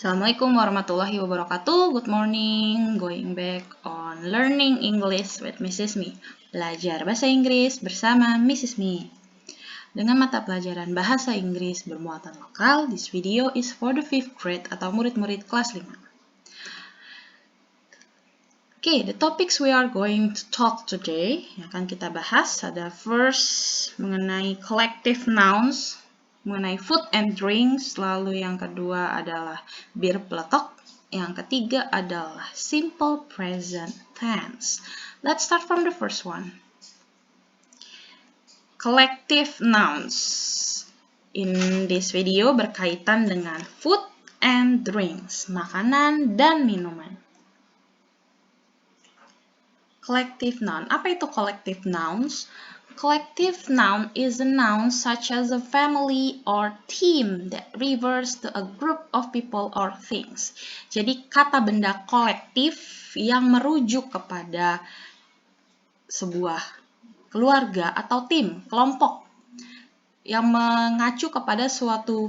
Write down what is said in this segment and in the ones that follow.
Assalamualaikum warahmatullahi wabarakatuh. Good morning. Going back on learning English with Mrs. Mi. Belajar bahasa Inggris bersama Mrs. Mi. Dengan mata pelajaran bahasa Inggris bermuatan lokal, this video is for the 5th grade atau murid-murid kelas 5. Okay, the topics we are going to talk today, yang akan kita bahas, ada first mengenai collective nouns, mengenai food and drinks, lalu yang kedua adalah bir peletok, yang ketiga adalah simple present tense. Let's start from the first one. Collective nouns. In this video berkaitan dengan food and drinks, makanan dan minuman. Collective noun. Apa itu collective nouns? Collective noun is a noun such as a family or team that refers to a group of people or things. Jadi kata benda kolektif yang merujuk kepada sebuah keluarga atau tim, kelompok yang mengacu kepada suatu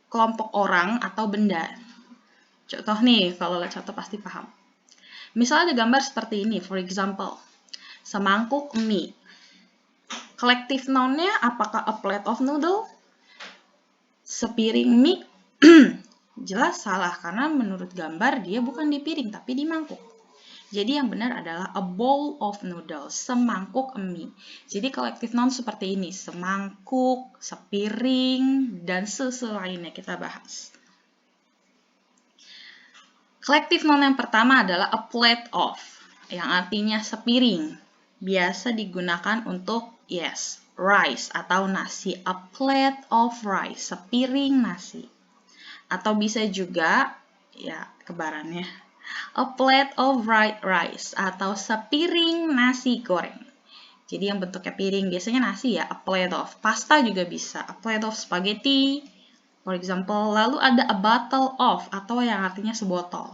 kelompok orang atau benda. Contoh nih, kalau lihat contoh pasti paham. Misalnya ada gambar seperti ini, for example, semangkuk mie. Collective noun-nya apakah a plate of noodle? Sepiring mie? Jelas salah, karena menurut gambar dia bukan di piring, tapi di mangkuk. Jadi yang benar adalah a bowl of noodles, semangkuk mie. Jadi collective noun seperti ini, semangkuk, sepiring, dan lainnya kita bahas. Collective noun yang pertama adalah a plate of, yang artinya sepiring. Biasa digunakan untuk, yes, rice atau nasi. A plate of rice, sepiring nasi. Atau bisa juga, ya kebarannya, a plate of white rice atau sepiring nasi goreng. Jadi yang bentuknya piring, biasanya nasi ya, a plate of. Pasta juga bisa, a plate of spaghetti, for example. Lalu ada a bottle of, atau yang artinya sebotol.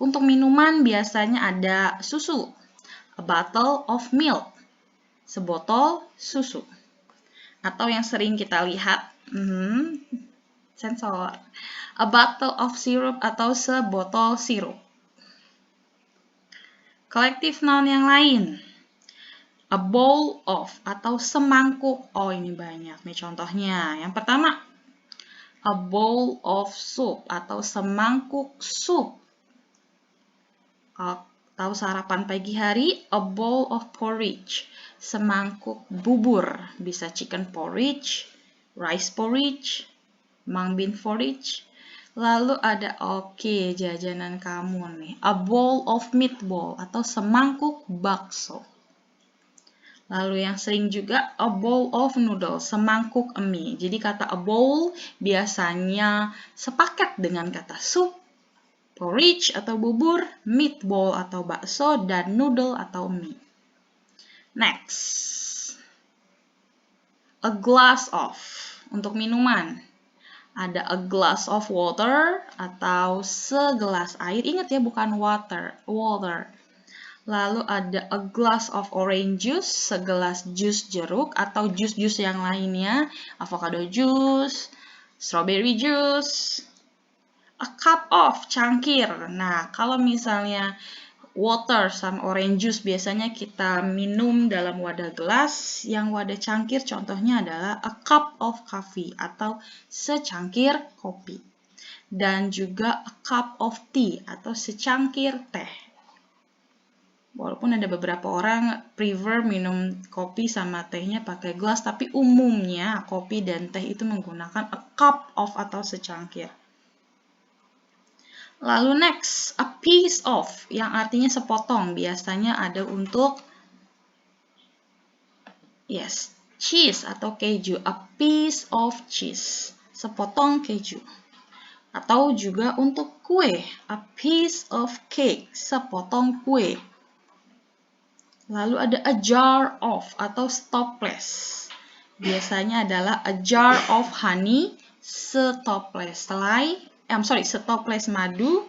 Untuk minuman biasanya ada susu, a bottle of milk, sebotol susu. Atau yang sering kita lihat, sensor, a bottle of syrup atau sebotol sirup. Collective noun yang lain, a bowl of atau semangkuk. Oh, ini banyak nih contohnya. Yang pertama, a bowl of soup atau semangkuk sup. Atau sarapan pagi hari, a bowl of porridge, semangkuk bubur. Bisa chicken porridge, rice porridge, mung bean porridge. Lalu ada, jajanan kamu nih, a bowl of meatball atau semangkuk bakso. Lalu yang sering juga, a bowl of noodles, semangkuk mie. Jadi kata a bowl biasanya sepaket dengan kata soup, porridge atau bubur, meatball atau bakso, dan noodle atau mie. Next, a glass of, untuk minuman. Ada a glass of water atau segelas air. Ingat ya, bukan water. Lalu ada a glass of orange juice, segelas jus jeruk atau jus-jus yang lainnya, avocado juice, strawberry juice. A cup of, cangkir. Nah, kalau misalnya water sama orange juice biasanya kita minum dalam wadah gelas, yang wadah cangkir contohnya adalah a cup of coffee atau secangkir kopi. Dan juga a cup of tea atau secangkir teh. Walaupun ada beberapa orang prefer minum kopi sama tehnya pakai gelas, tapi umumnya kopi dan teh itu menggunakan a cup of atau secangkir. Lalu next, a piece of, yang artinya sepotong. Biasanya ada untuk, yes, cheese atau keju. A piece of cheese, sepotong keju. Atau juga untuk kue, a piece of cake, sepotong kue. Lalu ada a jar of atau stoples. Biasanya adalah a jar of honey, setoples madu,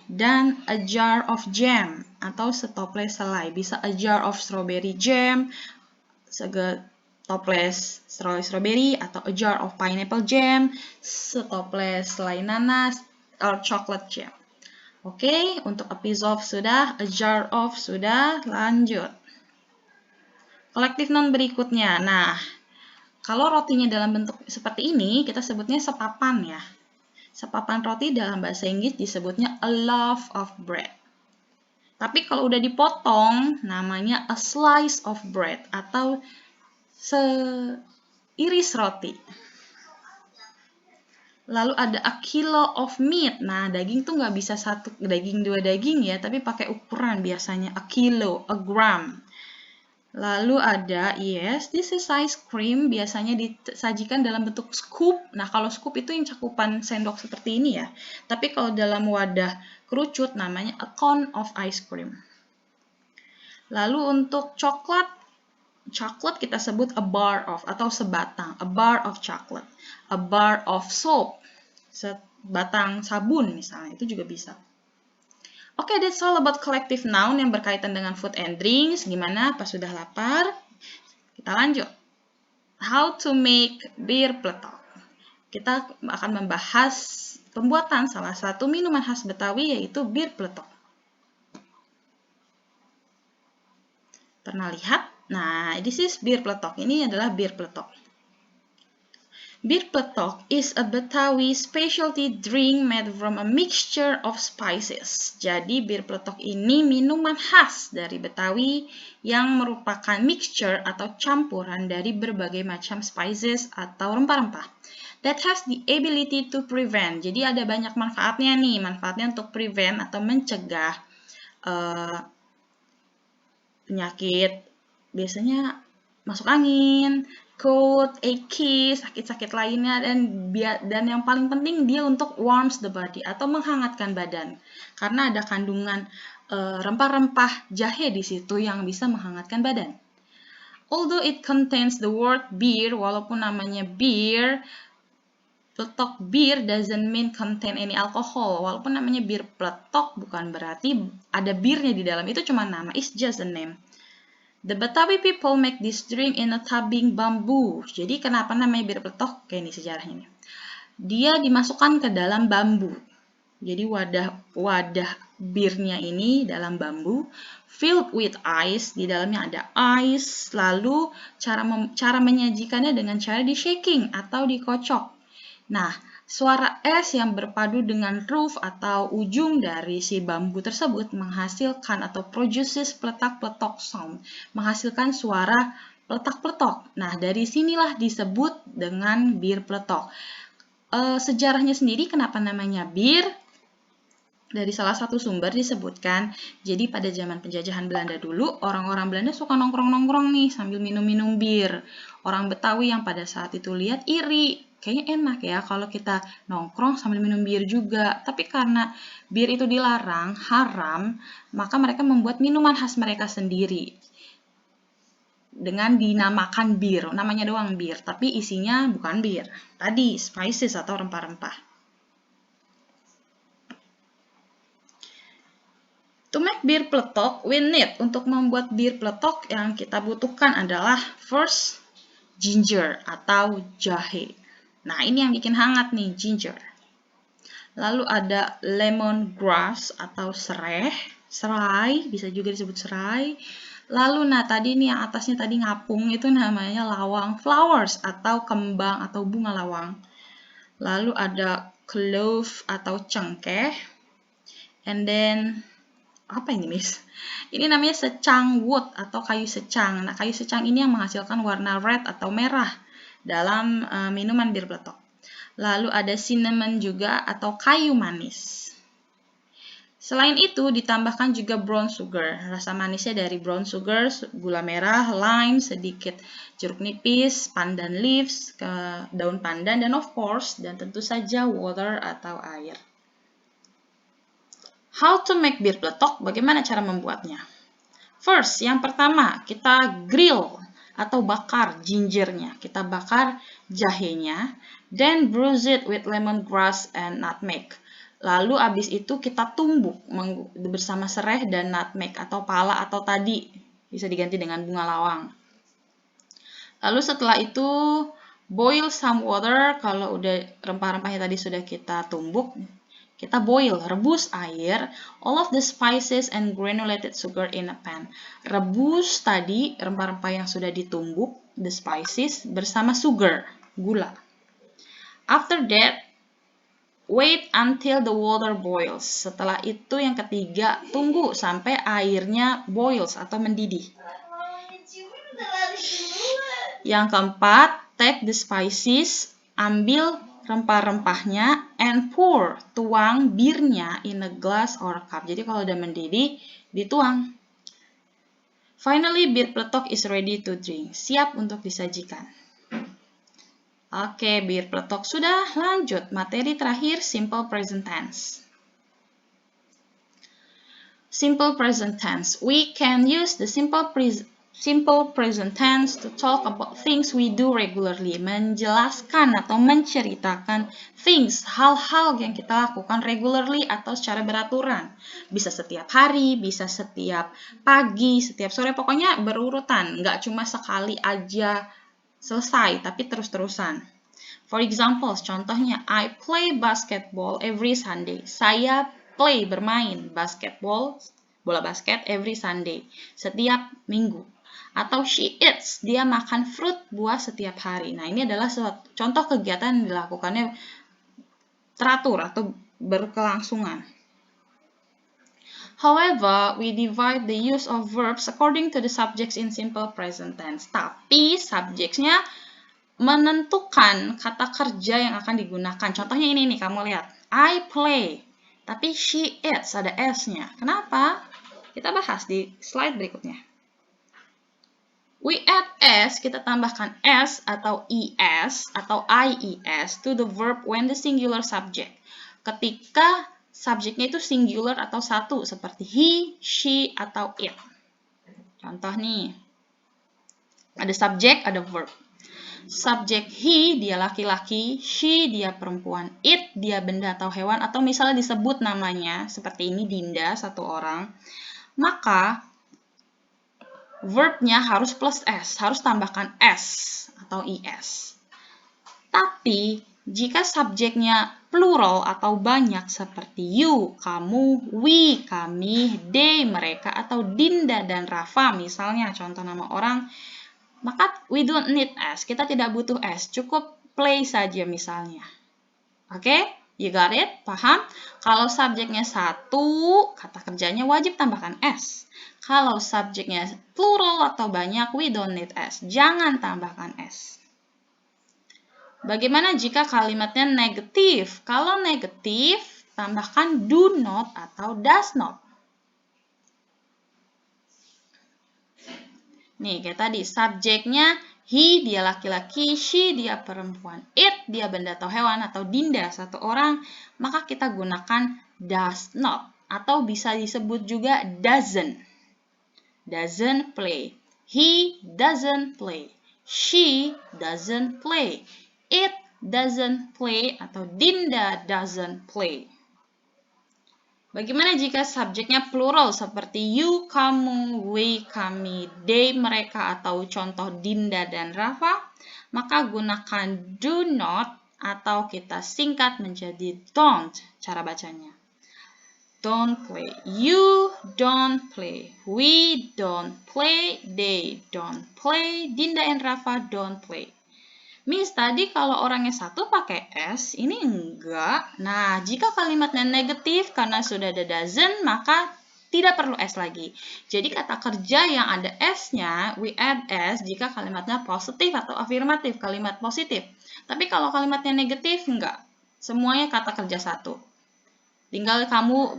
dan a jar of jam atau setoples selai. Bisa a jar of strawberry jam, setoples strawberry, atau a jar of pineapple jam, setoples selai nanas, or chocolate jam. Oke, untuk a piece of sudah, a jar of sudah, lanjut. Collective noun berikutnya. Nah, kalau rotinya dalam bentuk seperti ini, kita sebutnya sepapan ya. Sepapan roti dalam bahasa Inggris disebutnya a loaf of bread. Tapi kalau udah dipotong, namanya a slice of bread atau seiris roti. Lalu ada a kilo of meat. Nah, daging tuh nggak bisa satu daging, dua daging ya, tapi pakai ukuran biasanya a kilo, a gram. Lalu ada, yes, this is ice cream, biasanya disajikan dalam bentuk scoop. Nah, kalau scoop itu yang cakupan sendok seperti ini ya. Tapi kalau dalam wadah kerucut namanya a cone of ice cream. Lalu untuk coklat kita sebut a bar of atau sebatang, a bar of chocolate, a bar of soap, sebatang sabun misalnya, itu juga bisa. Oke, that's all about collective noun yang berkaitan dengan food and drinks. Gimana? Pas sudah lapar? Kita lanjut. How to make bir pletok. Kita akan membahas pembuatan salah satu minuman khas Betawi yaitu bir pletok. Pernah lihat? Nah, this is bir pletok. Ini adalah bir pletok. Bir pletok is a Betawi specialty drink made from a mixture of spices. Jadi, bir pletok ini minuman khas dari Betawi yang merupakan mixture atau campuran dari berbagai macam spices atau rempah-rempah. That has the ability to prevent. Jadi, ada banyak manfaatnya nih. Manfaatnya untuk prevent atau mencegah penyakit, biasanya masuk angin, cold, achy, sakit-sakit lainnya, dan yang paling penting dia untuk warms the body atau menghangatkan badan karena ada kandungan rempah-rempah jahe di situ yang bisa menghangatkan badan. Although it contains the word beer, walaupun namanya beer, pletok bir doesn't mean contain any alcohol. Walaupun namanya bir pletok bukan berarti ada birnya di dalam, itu cuma nama, it's just a name. The Betawi people make this drink in a tabing bambu. Jadi kenapa namanya bir pletok? Kayak ini sejarahnya nih. Dia dimasukkan ke dalam bambu. Jadi wadah birnya ini dalam bambu, filled with ice. Di dalamnya ada ice. Lalu cara menyajikannya dengan cara di shaking atau dikocok. Nah, suara S yang berpadu dengan roof atau ujung dari si bambu tersebut menghasilkan atau produces pletak-pletok sound, menghasilkan suara pletak-pletok. Nah, dari sinilah disebut dengan bir pletok. Sejarahnya sendiri kenapa namanya bir? Dari salah satu sumber disebutkan, jadi pada zaman penjajahan Belanda dulu, orang-orang Belanda suka nongkrong-nongkrong nih sambil minum-minum bir. Orang Betawi yang pada saat itu lihat iri, kayaknya enak ya kalau kita nongkrong sambil minum bir juga. Tapi karena bir itu dilarang, haram, maka mereka membuat minuman khas mereka sendiri dengan dinamakan bir. Namanya doang bir, tapi isinya bukan bir. Tadi spices atau rempah-rempah. To make bir pletok, we need. Untuk membuat bir pletok yang kita butuhkan adalah first, ginger atau jahe. Nah, ini yang bikin hangat nih, ginger. Lalu ada lemongrass atau serai, bisa juga disebut serai. Lalu, nah tadi nih yang atasnya tadi ngapung, itu namanya lawang flowers atau kembang atau bunga lawang. Lalu ada clove atau cengkeh. And then apa ini, Miss? Ini namanya secang wood atau kayu secang. Nah, kayu secang ini yang menghasilkan warna red atau merah dalam minuman bir pletok. Lalu ada cinnamon juga atau kayu manis. Selain itu, ditambahkan juga brown sugar. Rasa manisnya dari brown sugar, gula merah, lime, sedikit jeruk nipis, pandan leaves, daun pandan, dan of course, dan tentu saja water atau air. How to make bir pletok? Bagaimana cara membuatnya? First, yang pertama, kita grill atau bakar gingernya. Kita bakar jahenya. Then bruise it with lemongrass and nutmeg. Lalu abis itu kita tumbuk bersama serai dan nutmeg atau pala atau tadi. Bisa diganti dengan bunga lawang. Lalu setelah itu boil some water. Kalau udah rempah-rempahnya tadi sudah kita tumbuk, Kita boil, rebus air, all of the spices and granulated sugar in a pan. Rebus tadi rempah-rempah yang sudah ditumbuk, the spices, bersama sugar, gula. After that, wait until the water boils. Setelah itu yang ketiga, tunggu sampai airnya boils atau mendidih. Yang keempat, take the spices, ambil rempah-rempahnya, and pour, tuang birnya in a glass or cup. Jadi kalau udah mendidih, dituang. Finally, bir peletok is ready to drink. Siap untuk disajikan. Oke, bir peletok sudah. Lanjut, materi terakhir, simple present tense. Simple present tense. We can use the simple present tense to talk about things we do regularly. Menjelaskan atau menceritakan things, hal-hal yang kita lakukan regularly atau secara beraturan. Bisa setiap hari, bisa setiap pagi, setiap sore, pokoknya berurutan. Nggak cuma sekali aja selesai, tapi terus-terusan. For example, contohnya, I play basketball every Sunday. Saya play, bermain basketball, bola basket every Sunday, setiap minggu. Atau she eats, dia makan fruit, buah setiap hari. Nah, ini adalah contoh kegiatan yang dilakukannya teratur atau berkelangsungan. However, we divide the use of verbs according to the subjects in simple present tense. Tapi subjectnya menentukan kata kerja yang akan digunakan. Contohnya ini nih, kamu lihat. I play. Tapi she eats, ada S-nya. Kenapa? Kita bahas di slide berikutnya. We add S, kita tambahkan S atau ES atau IES to the verb when the singular subject. Ketika subjeknya itu singular atau satu, seperti he, she, atau it. Contoh nih, ada subjek, ada verb. Subjek he, dia laki-laki, she, dia perempuan, it, dia benda atau hewan, atau misalnya disebut namanya, seperti ini Dinda, satu orang, maka verbnya harus plus S, harus tambahkan S atau IS. Tapi, jika subjeknya plural atau banyak seperti you, kamu, we, kami, they, mereka, atau Dinda dan Rafa, misalnya contoh nama orang, maka we don't need S, kita tidak butuh S, cukup play saja misalnya. Oke, you got it? Paham? Kalau subjeknya satu, kata kerjanya wajib tambahkan S. Kalau subjeknya plural atau banyak, we don't need S. Jangan tambahkan S. Bagaimana jika kalimatnya negatif? Kalau negatif, tambahkan do not atau does not. Nih, kayak tadi, subjeknya he, dia laki-laki, she, dia perempuan, it, dia benda atau hewan, atau Dinda, satu orang, maka kita gunakan does not. Atau bisa disebut juga doesn't. Doesn't play. He doesn't play. She doesn't play. It doesn't play atau Dinda doesn't play. Bagaimana jika subjeknya plural seperti you, kamu, we, kami, they, mereka, atau contoh Dinda dan Rafa? Maka gunakan do not atau kita singkat menjadi don't cara bacanya. Don't play. You don't play. We don't play. They don't play. Dinda and Rafa don't play. Miss, tadi kalau orangnya satu pakai S, ini enggak. Nah, jika kalimatnya negatif karena sudah ada doesn't, maka tidak perlu S lagi. Jadi kata kerja yang ada S-nya, we add S jika kalimatnya positif atau afirmatif, kalimat positif. Tapi kalau kalimatnya negatif, enggak. Semuanya kata kerja satu. Tinggal kamu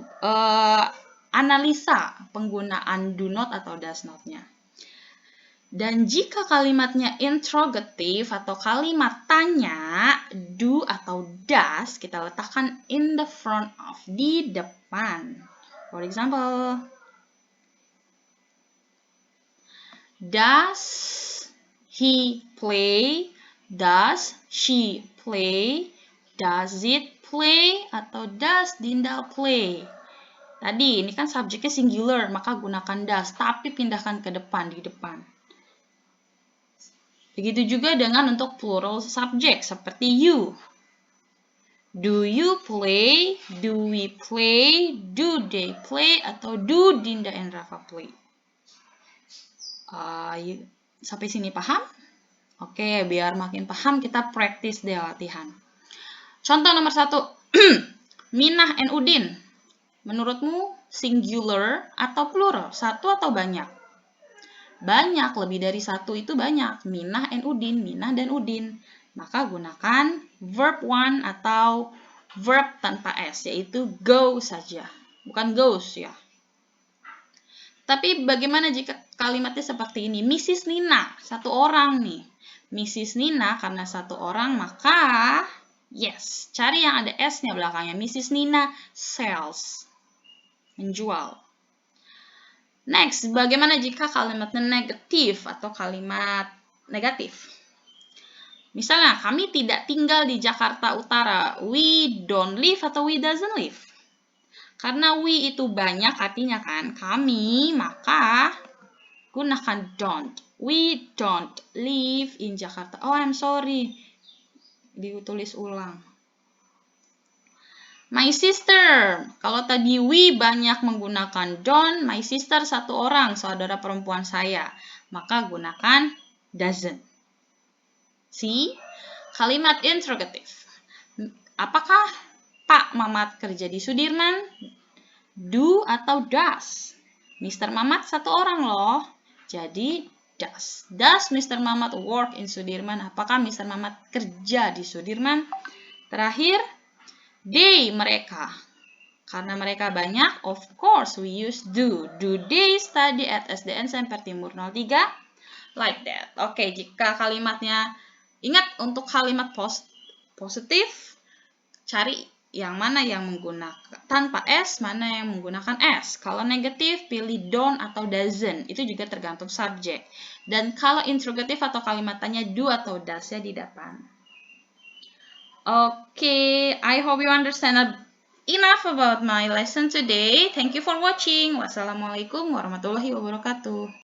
analisa penggunaan do not atau does not-nya. Dan jika kalimatnya interrogative atau kalimat tanya, do atau does, kita letakkan in the front of, di depan. For example, does he play? Does she play? Does it play? Atau does Dinda play? Tadi, ini kan subjeknya singular, maka gunakan does, tapi pindahkan ke depan, di depan. Begitu juga dengan untuk plural subject, seperti you. Do you play? Do we play? Do they play? Atau do Dinda and Rafa play? Sampai sini paham? Oke, biar makin paham kita praktis deh latihan. Contoh nomor 1. Minah and Udin. Menurutmu singular atau plural? Satu atau banyak? Banyak, lebih dari satu itu banyak. Minah and Udin, Minah dan Udin. Maka gunakan verb one atau verb tanpa S, yaitu go saja. Bukan goes ya. Tapi bagaimana jika kalimatnya seperti ini? Mrs. Nina, satu orang nih. Mrs. Nina karena satu orang, maka yes, cari yang ada S-nya belakangnya. Mrs. Nina sells, menjual. Next, bagaimana jika kalimatnya negatif atau kalimat negatif? Misalnya, kami tidak tinggal di Jakarta Utara. We don't live atau we doesn't live. Karena we itu banyak artinya kan, kami, maka gunakan don't. We don't live in Jakarta. Oh, I'm sorry. Ditulis ulang. My sister. Kalau tadi we banyak menggunakan don't, my sister satu orang, saudara perempuan saya. Maka gunakan doesn't. See? Kalimat interrogative. Apakah Pak Mamat kerja di Sudirman? Do atau does? Mr. Mamat satu orang loh. Jadi does. Does Mr. Mamat work in Sudirman? Apakah Mr. Mamat kerja di Sudirman? Terakhir, they, mereka. Karena mereka banyak, of course we use do. Do they study at SDN Semper Timur 03? Like that. Oke, jika kalimatnya, ingat untuk kalimat positif, cari yang mana yang menggunakan tanpa S, mana yang menggunakan S. Kalau negatif, pilih don't atau doesn't. Itu juga tergantung subjek. Dan kalau interrogatif atau kalimat tanya, do atau does ya di depan. Okay, I hope you understand enough about my lesson today. Thank you for watching. Wassalamualaikum warahmatullahi wabarakatuh.